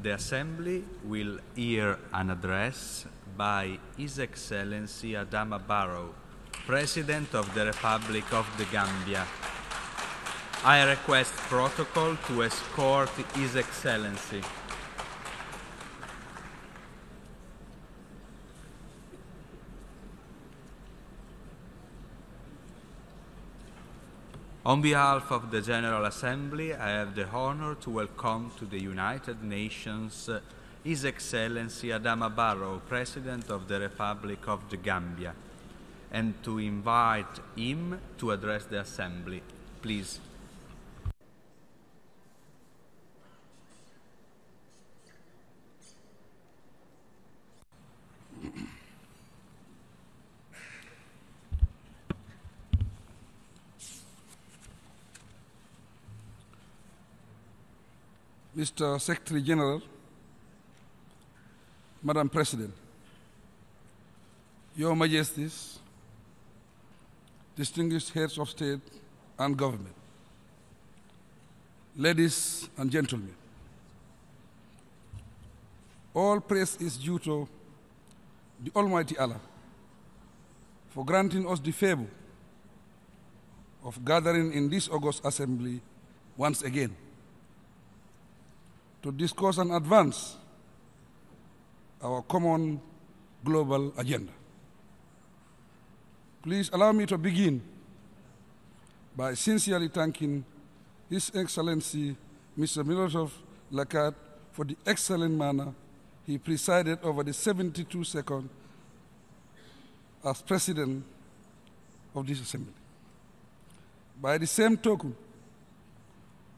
The Assembly will hear an address by His Excellency Adama Barrow, President of the Republic of the Gambia. I request protocol to escort His Excellency. On behalf of the General Assembly, I have the honor to welcome to the United Nations His Excellency Adama Barrow, President of the Republic of the Gambia, and to invite him to address the Assembly. Please. Mr. Secretary General, Madam President, Your Majesties, distinguished heads of state and government, ladies and gentlemen, all praise is due to the Almighty Allah for granting us the favor of gathering in this august assembly once again to discuss and advance our common global agenda. Please allow me to begin by sincerely thanking His Excellency Mr. Miloslav Lakat for the excellent manner he presided over the 72nd as President of this Assembly. By the same token,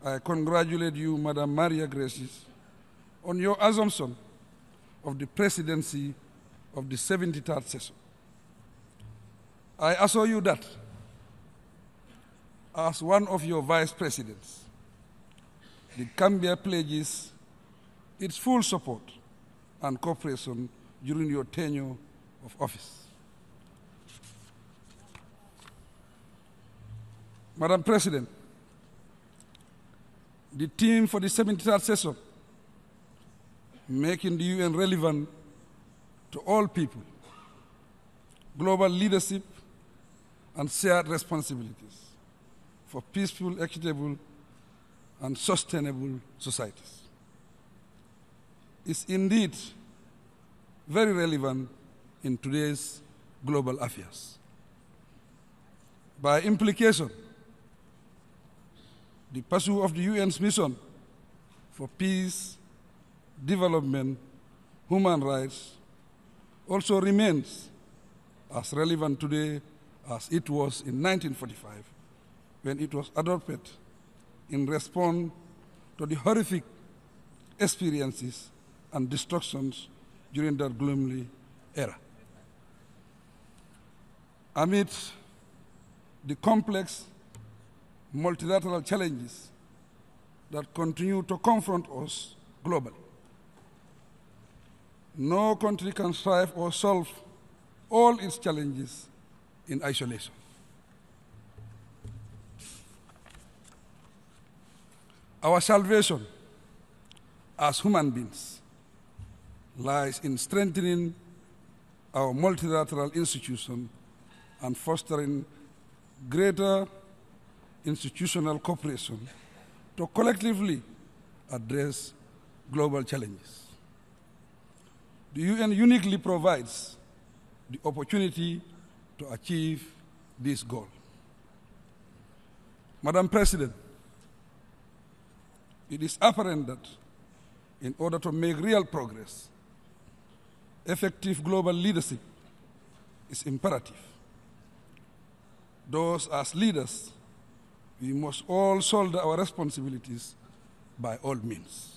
I congratulate you, Madam Maria Graces, on your assumption of the presidency of the 73rd session. I assure you that, as one of your vice presidents, the Gambia pledges its full support and cooperation during your tenure of office. Madam President, the theme for the 73rd session, making the UN relevant to all people, global leadership and shared responsibilities for peaceful, equitable, and sustainable societies, is indeed very relevant in today's global affairs. By implication, the pursuit of the UN's mission for peace, development, human rights also remains as relevant today as it was in 1945 when it was adopted in response to the horrific experiences and destructions during that gloomy era. Amid the complex multilateral challenges that continue to confront us globally, no country can strive or solve all its challenges in isolation. Our salvation as human beings lies in strengthening our multilateral institutions and fostering greater institutional cooperation to collectively address global challenges. The UN uniquely provides the opportunity to achieve this goal. Madam President, it is apparent that in order to make real progress, effective global leadership is imperative. Thus, as leaders, we must all shoulder our responsibilities by all means.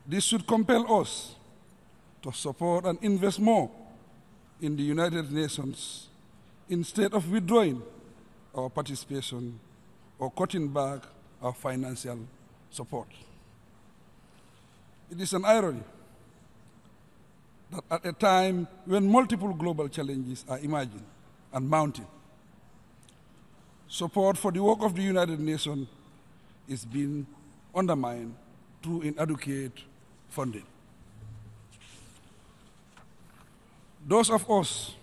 This should compel us to support and invest more in the United Nations instead of withdrawing our participation or cutting back our financial support. It is an irony that at a time when multiple global challenges are emerging and mounting, support for the work of the United Nations is being undermined through inadequate funding. Those of us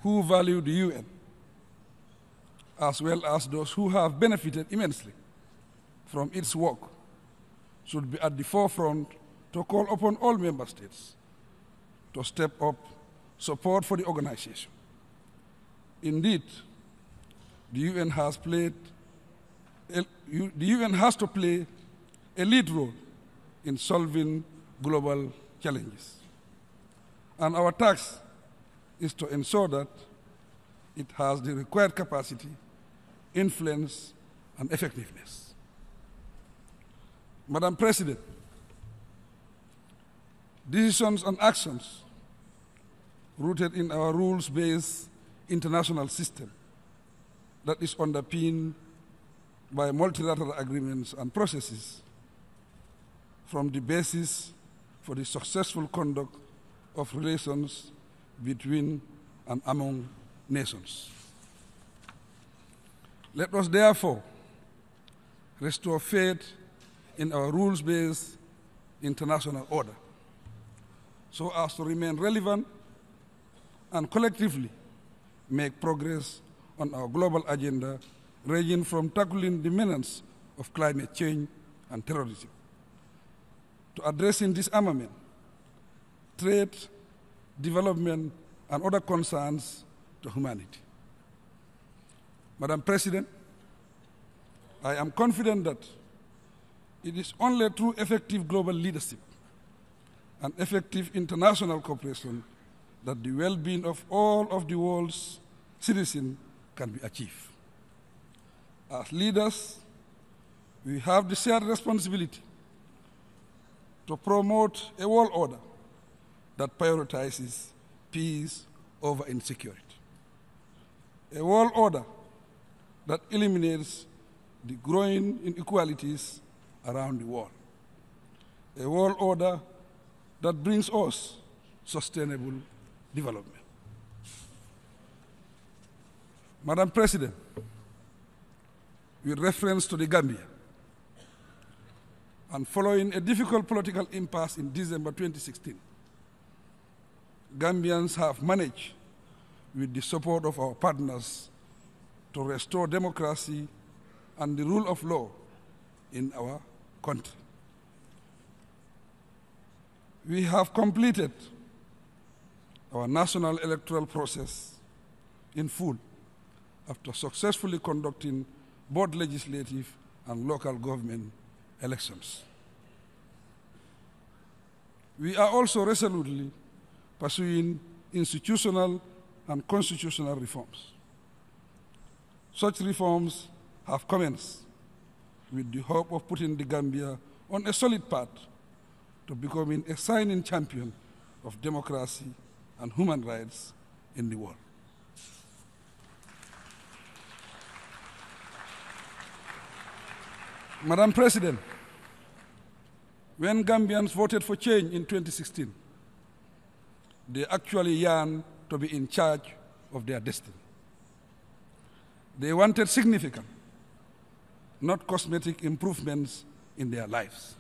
who value the UN, as well as those who have benefited immensely from its work, should be at the forefront to call upon all member states to step up support for the organization. Indeed, the UN has to play a lead role in solving global challenges. And our task is to ensure that it has the required capacity, influence, and effectiveness. Madam President, decisions and actions rooted in our rules-based international system that is underpinned by multilateral agreements and processes from the basis for the successful conduct of relations between and among nations. Let us therefore restore faith in our rules-based international order so as to remain relevant and collectively make progress on our global agenda, ranging from tackling the menace of climate change and terrorism to addressing disarmament, trade, development, and other concerns to humanity. Madam President, I am confident that it is only through effective global leadership and effective international cooperation that the well-being of all of the world's citizens can be achieved. As leaders, we have the shared responsibility to promote a world order that prioritizes peace over insecurity. A world order that eliminates the growing inequalities around the world. A world order that brings us sustainable development. Madam President, with reference to the Gambia, and following a difficult political impasse in December 2016, Gambians have managed, with the support of our partners, to restore democracy and the rule of law in our country. We have completed our national electoral process in full after successfully conducting both legislative and local government elections. We are also resolutely pursuing institutional and constitutional reforms. Such reforms have commenced with the hope of putting the Gambia on a solid path to becoming a shining champion of democracy and human rights in the world. Madam President, when Gambians voted for change in 2016, they actually yearned to be in charge of their destiny. They wanted significant, not cosmetic improvements in their lives.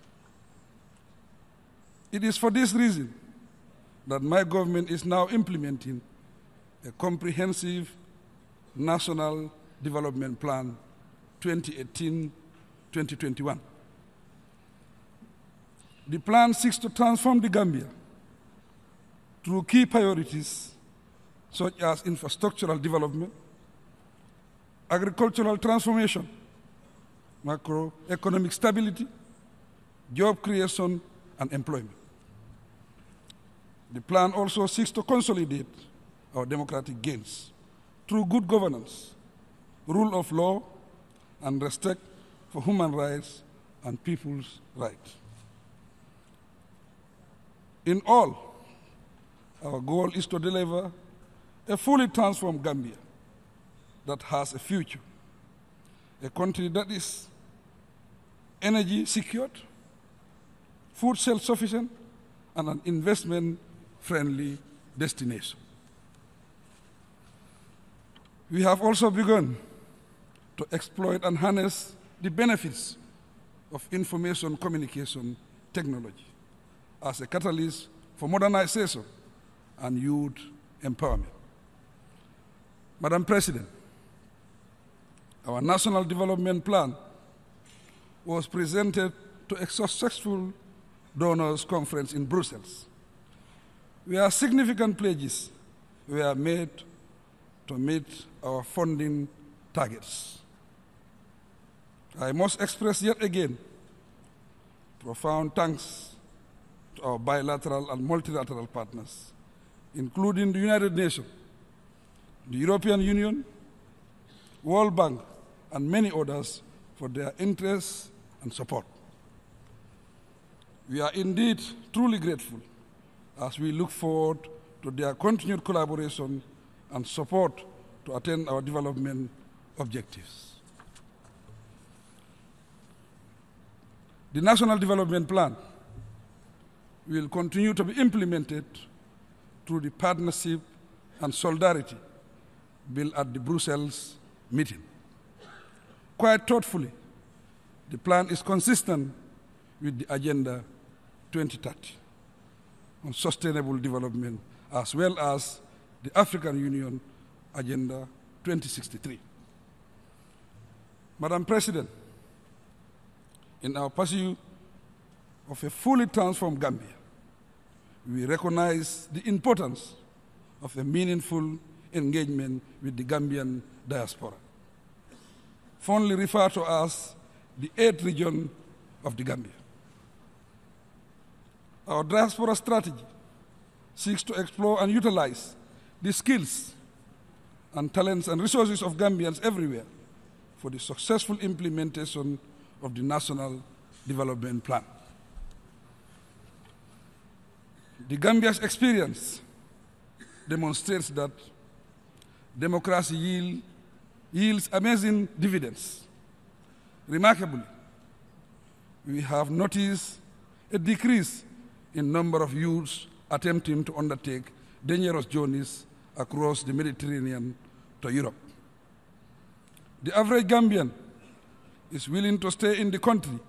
It is for this reason that my government is now implementing a comprehensive national development plan 2018-2021. The plan seeks to transform the Gambia through key priorities such as infrastructural development, agricultural transformation, macroeconomic stability, job creation, and employment. The plan also seeks to consolidate our democratic gains through good governance, rule of law, and respect for human rights and people's rights. In all, our goal is to deliver a fully transformed Gambia that has a future, a country that is energy secured, food self-sufficient, and an investment-friendly destination. We have also begun to exploit and harness the benefits of information communication technology as a catalyst for modernization and youth empowerment. Madam President, our National Development Plan was presented to a successful donors conference in Brussels, where significant pledges were made to meet our funding targets. I must express yet again profound thanks to our bilateral and multilateral partners, including the United Nations, the European Union, World Bank, and many others for their interest and support. We are indeed truly grateful as we look forward to their continued collaboration and support to attain our development objectives. The National Development Plan will continue to be implemented through the partnership and solidarity built at the Brussels meeting. Quite thoughtfully, the plan is consistent with the Agenda 2030 on sustainable development, as well as the African Union Agenda 2063. Madam President, in our pursuit of a fully transformed Gambia, we recognize the importance of a meaningful engagement with the Gambian diaspora, fondly referred to as the 8th region of the Gambia. Our diaspora strategy seeks to explore and utilize the skills and talents and resources of Gambians everywhere for the successful implementation of the National Development Plan. The Gambia's experience demonstrates that democracy yields amazing dividends. Remarkably, we have noticed a decrease in number of youths attempting to undertake dangerous journeys across the Mediterranean to Europe. The average Gambian is willing to stay in the country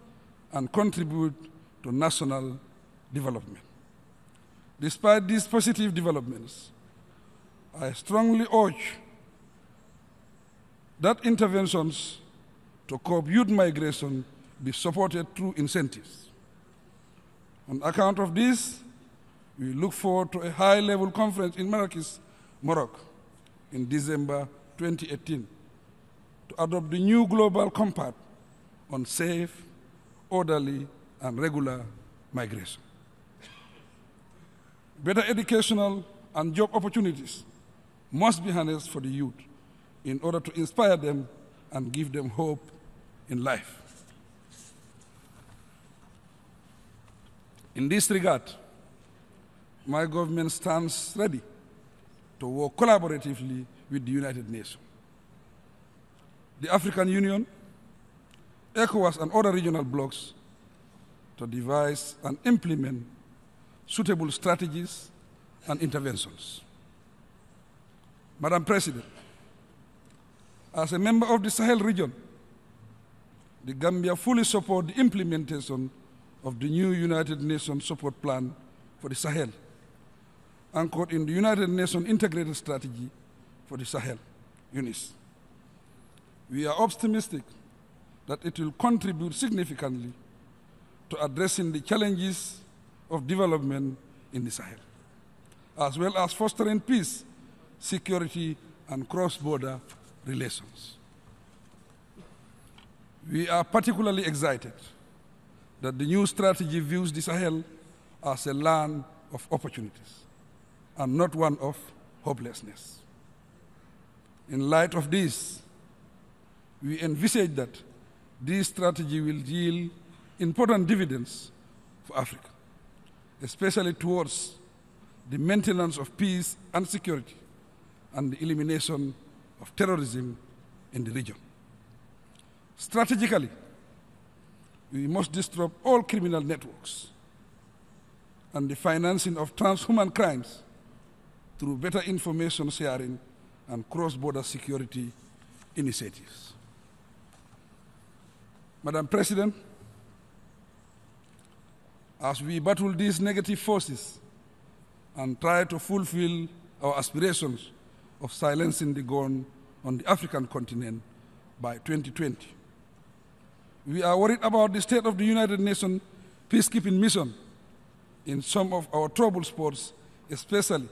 and contribute to national development. Despite these positive developments, I strongly urge that interventions to curb youth migration be supported through incentives. On account of this, we look forward to a high-level conference in Marrakech, Morocco, in December 2018 to adopt the new Global Compact on safe, orderly, and regular migration. Better educational and job opportunities must be harnessed for the youth in order to inspire them and give them hope in life. In this regard, my government stands ready to work collaboratively with the United Nations, the African Union, ECOWAS, and other regional blocs to devise and implement suitable strategies and interventions. Madam President, as a member of the Sahel region, the Gambia fully supports the implementation of the new United Nations support plan for the Sahel, anchored in the United Nations Integrated Strategy for the Sahel, UNIS. We are optimistic that it will contribute significantly to addressing the challenges of development in the Sahel, as well as fostering peace, security, and cross-border relations. We are particularly excited that the new strategy views the Sahel as a land of opportunities and not one of hopelessness. In light of this, we envisage that this strategy will yield important dividends for Africa, especially towards the maintenance of peace and security and the elimination of terrorism in the region. Strategically, we must disrupt all criminal networks and the financing of transhuman crimes through better information sharing and cross-border security initiatives. Madam President, as we battle these negative forces and try to fulfill our aspirations of silencing the gun on the African continent by 2020. We are worried about the state of the United Nations peacekeeping mission in some of our troubled spots, especially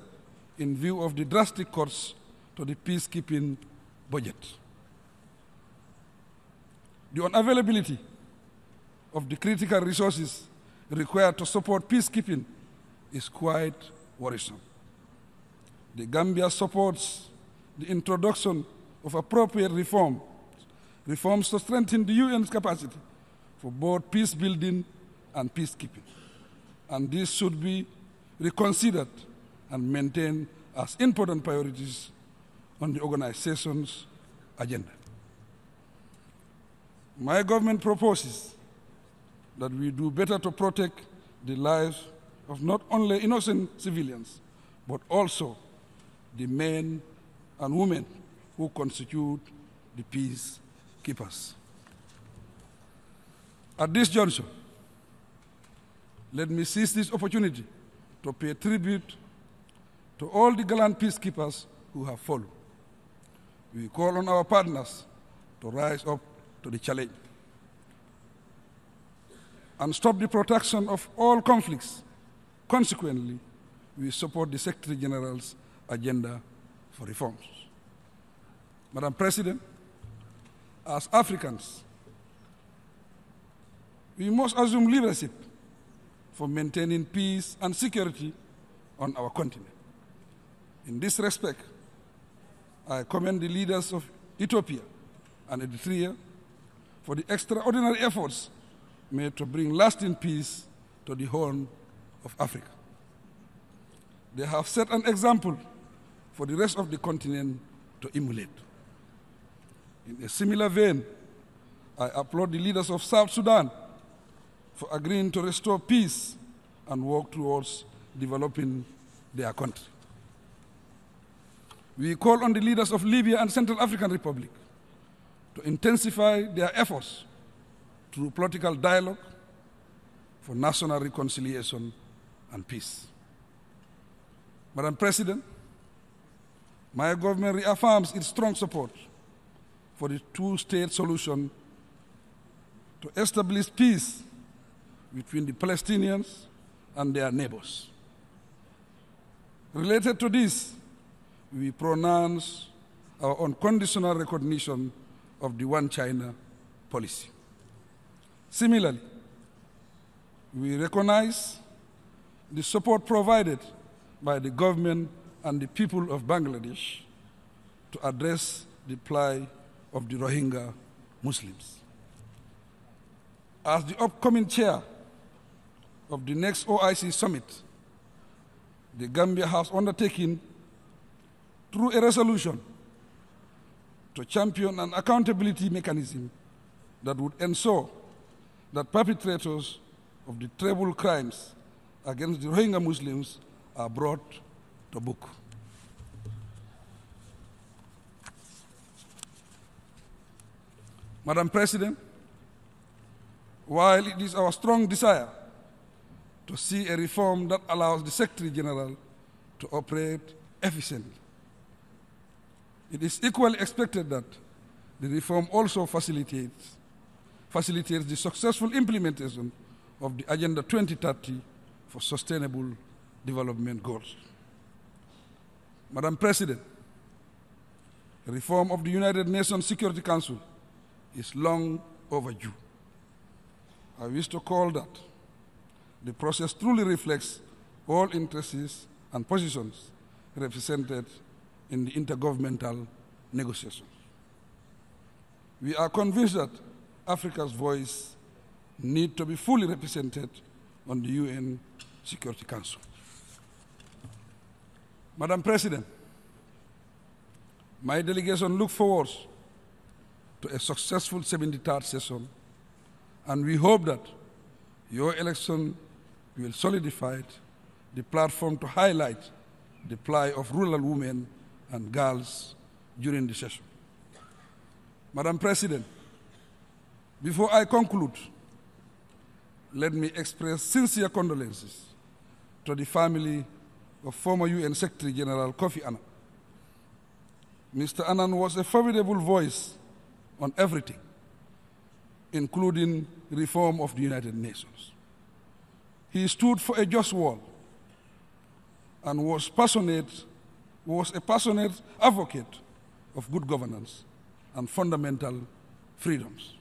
in view of the drastic cuts to the peacekeeping budget. The unavailability of the critical resources required to support peacekeeping is quite worrisome. The Gambia supports the introduction of appropriate reforms to strengthen the UN's capacity for both peace building and peacekeeping. And this should be reconsidered and maintained as important priorities on the organization's agenda. My government proposes that we do better to protect the lives of not only innocent civilians, but also the men and women who constitute the peacekeepers. At this juncture, let me seize this opportunity to pay tribute to all the gallant peacekeepers who have fallen. We call on our partners to rise up to the challenge and stop the protraction of all conflicts. Consequently, we support the Secretary General's agenda for reforms. Madam President, as Africans, we must assume leadership for maintaining peace and security on our continent. In this respect, I commend the leaders of Ethiopia and Eritrea for the extraordinary efforts made to bring lasting peace to the Horn of Africa. They have set an example for the rest of the continent to emulate. In a similar vein, I applaud the leaders of South Sudan for agreeing to restore peace and work towards developing their country. We call on the leaders of Libya and Central African Republic to intensify their efforts through political dialogue for national reconciliation and peace. Madam President, my government reaffirms its strong support for the two-state solution to establish peace between the Palestinians and their neighbors. Related to this, we pronounce our unconditional recognition of the One China policy. Similarly, we recognize the support provided by the government and the people of Bangladesh to address the plight of the Rohingya Muslims. As the upcoming chair of the next OIC summit, the Gambia has undertaken through a resolution to champion an accountability mechanism that would ensure that perpetrators of the terrible crimes against the Rohingya Muslims are brought to book. Madam President, while it is our strong desire to see a reform that allows the Secretary General to operate efficiently, it is equally expected that the reform also facilitates the successful implementation of the Agenda 2030 for Sustainable Development Goals. Madam President, reform of the United Nations Security Council is long overdue. I wish to call that the process truly reflects all interests and positions represented in the intergovernmental negotiations. We are convinced that Africa's voice needs to be fully represented on the UN Security Council. Madam President, my delegation looks forward to a successful 73rd session, and we hope that your election will solidify the platform to highlight the plight of rural women and girls during the session. Madam President, before I conclude, let me express sincere condolences to the family of former UN Secretary General Kofi Annan. Mr. Annan was a formidable voice on everything, including reform of the United Nations. He stood for a just world and was a passionate advocate of good governance and fundamental freedoms.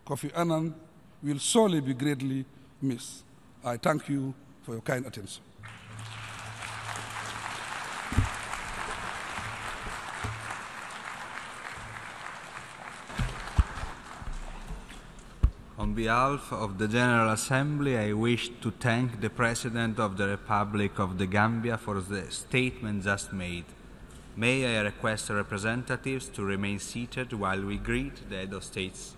Kofi Annan will surely be greatly missed. I thank you for your kind attention. On behalf of the General Assembly, I wish to thank the President of the Republic of the Gambia for the statement just made. May I request representatives to remain seated while we greet the head of states.